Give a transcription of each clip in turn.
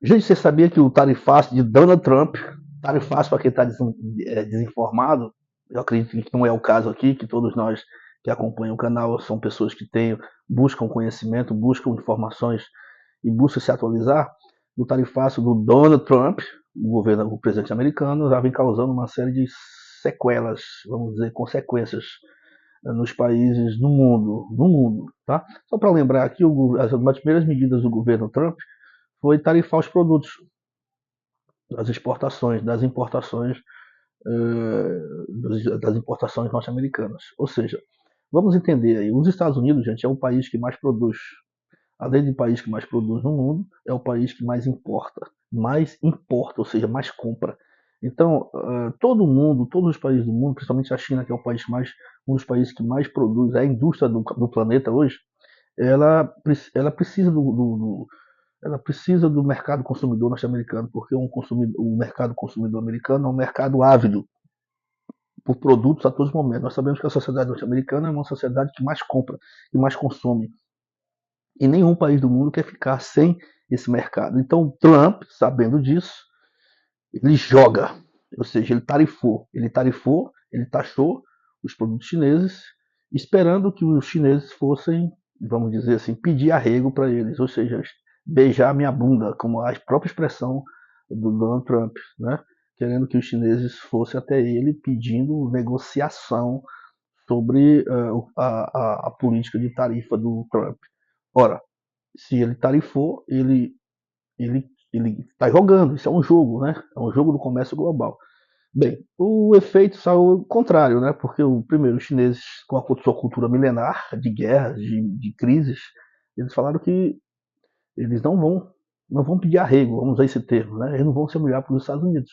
Gente, você sabia que o tarifaço de Donald Trump, tarifaço para quem está desinformado, eu acredito que não é o caso aqui, que todos nós que acompanham o canal são pessoas que buscam conhecimento, buscam informações e buscam se atualizar. O tarifaço do Donald Trump, o presidente americano, já vem causando uma série de sequelas, vamos dizer, consequências nos países no mundo, tá? Só para lembrar aqui, uma das primeiras medidas do governo Trump foi tarifar os produtos das exportações, das importações norte-americanas. Ou seja, vamos entender aí, os Estados Unidos, gente, é o país que mais produz, além de país que mais produz no mundo, é o país que mais importa, ou seja, mais compra. Então, todo mundo, todos os países do mundo, principalmente a China, que é um dos países que mais produz, é a indústria do planeta hoje, ela precisa ela precisa do mercado consumidor norte-americano, porque o mercado consumidor americano é um mercado ávido por produtos a todos os momentos. Nós sabemos que a sociedade norte-americana é uma sociedade que mais compra, que mais consome. E nenhum país do mundo quer ficar sem esse mercado. Então, Trump, sabendo disso, ele joga, ou seja, ele taxou os produtos chineses, esperando que os chineses fossem, vamos dizer assim, pedir arrego para eles, ou seja, beijar minha bunda, como a própria expressão do Donald Trump, né? Querendo que os chineses fossem até ele pedindo negociação sobre a política de tarifa do Trump. Ora, se ele tarifou, ele está jogando, isso é um jogo, né? É um jogo do comércio global. Bem, o efeito saiu contrário, né? Porque, primeiro, os chineses, com a sua cultura milenar de guerras, de crises, eles falaram que eles não vão pedir arrego, vamos usar esse termo, né? Eles não vão se humilhar para os Estados Unidos.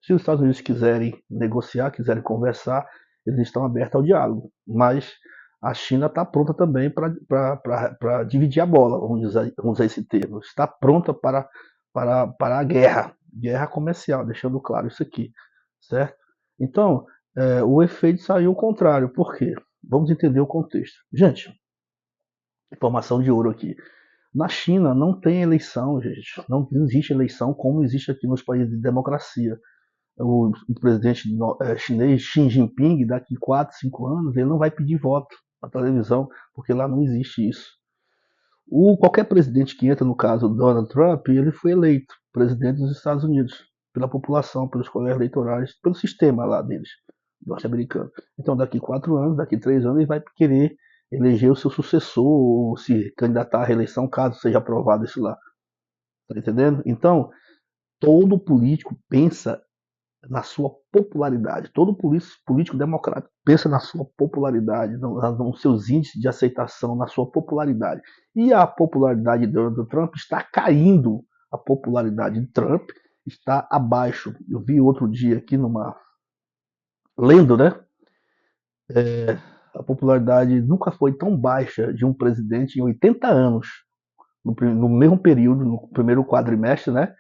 Se os Estados Unidos quiserem negociar, quiserem conversar, eles estão abertos ao diálogo. Mas a China está pronta também para dividir a bola, vamos usar esse termo. Está pronta para a guerra comercial, deixando claro isso aqui, certo? Então, o efeito saiu ao contrário. Por quê? Vamos entender o contexto. Gente, informação de ouro aqui. Na China não tem eleição, gente. Não existe eleição como existe aqui nos países de democracia. O presidente chinês Xi Jinping, daqui 4, 5 anos, ele não vai pedir voto na televisão, porque lá não existe isso. Qualquer presidente que entra, no caso Donald Trump, ele foi eleito presidente dos Estados Unidos pela população, pelos colégios eleitorais, pelo sistema lá deles, norte-americano. Então, daqui 4 anos, daqui 3 anos, ele vai querer eleger o seu sucessor ou se candidatar à reeleição, caso seja aprovado isso lá. Tá entendendo? Então, todo político pensa na sua popularidade. Todo político democrático pensa na sua popularidade, nos seus índices de aceitação, na sua popularidade. E a popularidade de Donald Trump está caindo. A popularidade de Trump está abaixo. Eu vi outro dia aqui lendo, né? A popularidade nunca foi tão baixa de um presidente em 80 anos, no mesmo período, no primeiro quadrimestre, né?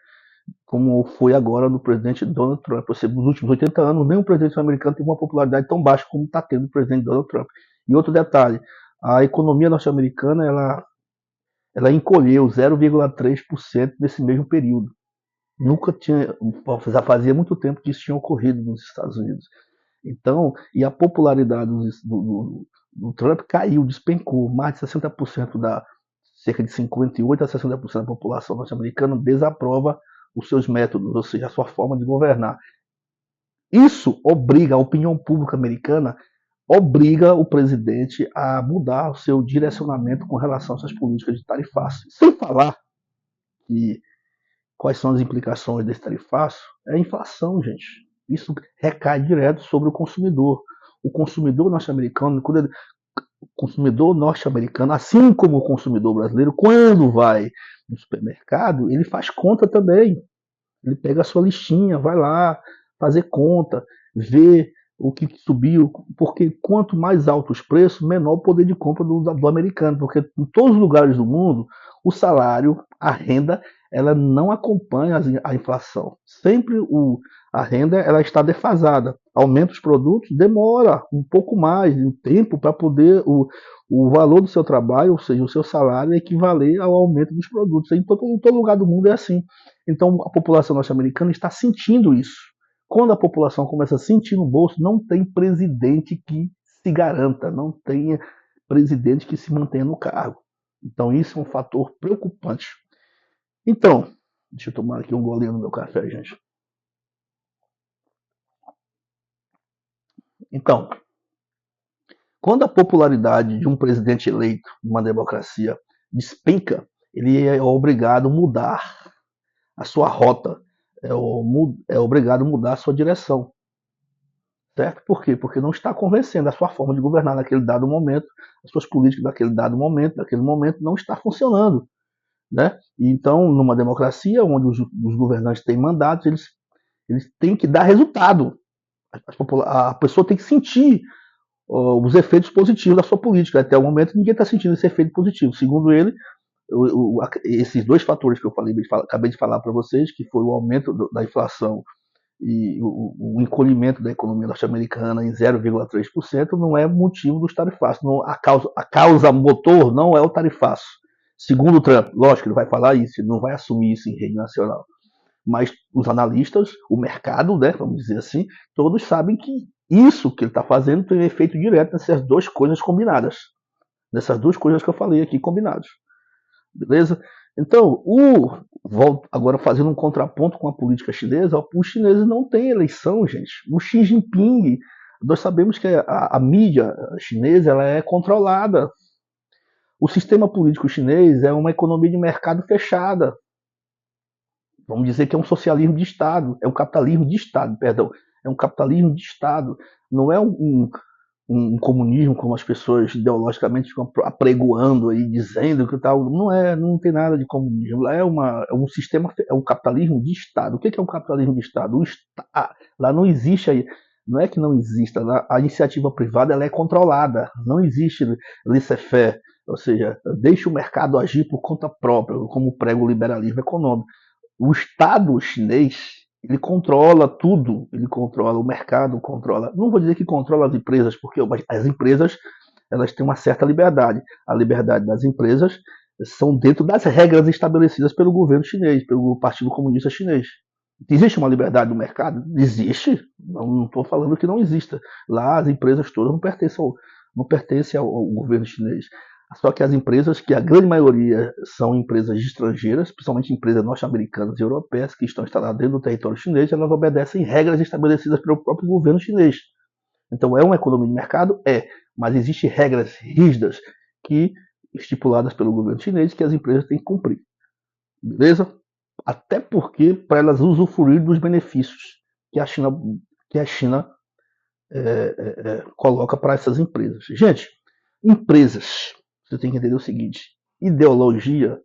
Como foi agora no presidente Donald Trump. Ou seja, nos últimos 80 anos, nenhum presidente americano teve uma popularidade tão baixa como está tendo o presidente Donald Trump. E outro detalhe, a economia norte-americana ela encolheu 0,3% nesse mesmo período. Nunca tinha, já fazia muito tempo que isso tinha ocorrido nos Estados Unidos. Então, e a popularidade do Trump caiu, despencou. Mais de 60% cerca de 58 a 60% da população norte-americana desaprova os seus métodos, ou seja, a sua forma de governar. Isso obriga a opinião pública americana, obriga o presidente a mudar o seu direcionamento com relação a essas políticas de tarifaço. Sem falar que quais são as implicações desse tarifaço, é a inflação, gente. Isso recai direto sobre o consumidor. O consumidor norte-americano, assim como o consumidor brasileiro, quando vai no supermercado, ele faz conta também. Ele pega a sua listinha, vai lá fazer conta, vê o que subiu, porque quanto mais alto os preços, menor o poder de compra do americano, porque em todos os lugares do mundo o salário a renda ela não acompanha a inflação. Sempre a renda ela está defasada. Aumenta os produtos, demora um pouco mais de tempo para poder o valor do seu trabalho, ou seja, o seu salário, equivaler ao aumento dos produtos. Em todo lugar do mundo é assim. Então a população norte-americana está sentindo isso. Quando a população começa a sentir no bolso, não tem presidente que se garanta, não tem presidente que se mantenha no cargo. Então isso é um fator preocupante. Então, deixa eu tomar aqui um golinho no meu café, gente. Então, quando a popularidade de um presidente eleito numa democracia despenca, ele é obrigado a mudar a sua rota, é obrigado a mudar a sua direção. Certo? Por quê? Porque não está convencendo a sua forma de governar naquele dado momento, as suas políticas naquele dado momento, naquele momento não está funcionando. Né? Então, numa democracia onde os governantes têm mandatos, eles têm que dar resultado. A pessoa tem que sentir os efeitos positivos da sua política. Até o momento, ninguém está sentindo esse efeito positivo. Segundo ele, esses dois fatores que eu acabei de falar para vocês, que foi o aumento da inflação e o encolhimento da economia norte-americana em 0,3%, não é motivo dos tarifaços. A causa motor não é o tarifaço. Segundo o Trump, lógico que ele vai falar isso, ele não vai assumir isso em rede nacional. Mas os analistas, o mercado, né, vamos dizer assim, todos sabem que isso que ele está fazendo tem um efeito direto nessas duas coisas combinadas. Nessas duas coisas que eu falei aqui combinadas. Beleza? Então, agora fazendo um contraponto com a política chinesa, os chineses não têm eleição, gente. O Xi Jinping, nós sabemos que a mídia chinesa ela é controlada. O sistema político chinês é uma economia de mercado fechada. Vamos dizer que é um socialismo de Estado, é um capitalismo de Estado, perdão. É um capitalismo de Estado. Não é um comunismo como as pessoas ideologicamente ficam apregoando aí, dizendo que tal. Não tem nada de comunismo. É um sistema, é um capitalismo de Estado. O que é um capitalismo de Estado? Lá não existe aí. Não é que não exista, a iniciativa privada ela é controlada, não existe laissez-faire, ou seja, deixa o mercado agir por conta própria, como prega o liberalismo econômico. O Estado chinês ele controla tudo, ele controla o mercado, controla. Não vou dizer que controla as empresas, porque as empresas elas têm uma certa liberdade. A liberdade das empresas são dentro das regras estabelecidas pelo governo chinês, pelo Partido Comunista Chinês. Existe uma liberdade do mercado? Existe. Não estou falando que não exista. Lá as empresas todas não pertencem ao governo chinês. Só que as empresas, que a grande maioria são empresas estrangeiras, principalmente empresas norte-americanas e europeias, que estão instaladas dentro do território chinês, elas obedecem regras estabelecidas pelo próprio governo chinês. Então é uma economia de mercado? É, mas existem regras rígidas que estipuladas pelo governo chinês que as empresas têm que cumprir. Beleza? Até porque para elas usufruir dos benefícios que a China coloca para essas empresas. Gente, empresas, você tem que entender o seguinte: ideologia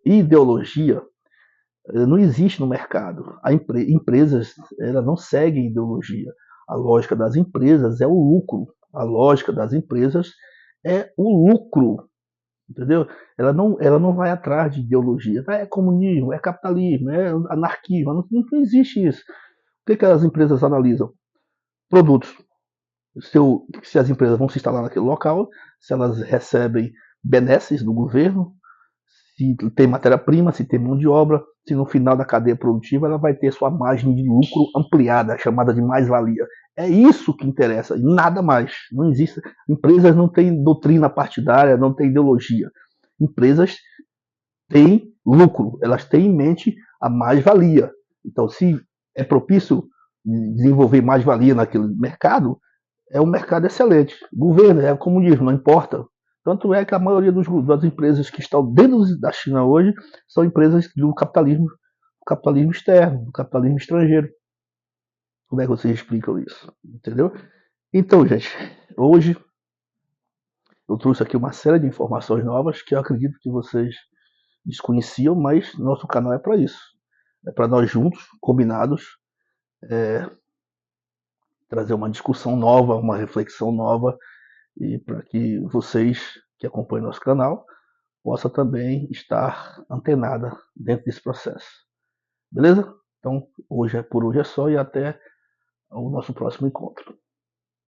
não existe no mercado. Empresas não seguem ideologia. A lógica das empresas é o lucro. A lógica das empresas é o lucro. Entendeu? Ela não vai atrás de ideologia. É comunismo, é capitalismo, é anarquismo. Não existe isso. O que as empresas analisam? Produtos. Se as empresas vão se instalar naquele local, se elas recebem benesses do governo, se tem matéria-prima, se tem mão de obra, se no final da cadeia produtiva ela vai ter sua margem de lucro ampliada, chamada de mais-valia. É isso que interessa, nada mais. Não existe. Empresas não têm doutrina partidária, não têm ideologia. Empresas têm lucro, elas têm em mente a mais-valia. Então, se é propício desenvolver mais-valia naquele mercado, é um mercado excelente. Governo, é comunismo, não importa. Tanto é que a maioria das empresas que estão dentro da China hoje são empresas do capitalismo externo, do capitalismo estrangeiro. Como é que vocês explicam isso? Entendeu? Então, gente, hoje eu trouxe aqui uma série de informações novas que eu acredito que vocês desconheciam, mas nosso canal é para isso. É para nós juntos, combinados, trazer uma discussão nova, uma reflexão nova, e para que vocês que acompanham nosso canal possa também estar antenada dentro desse processo. Beleza? Então, por hoje é só e até o nosso próximo encontro.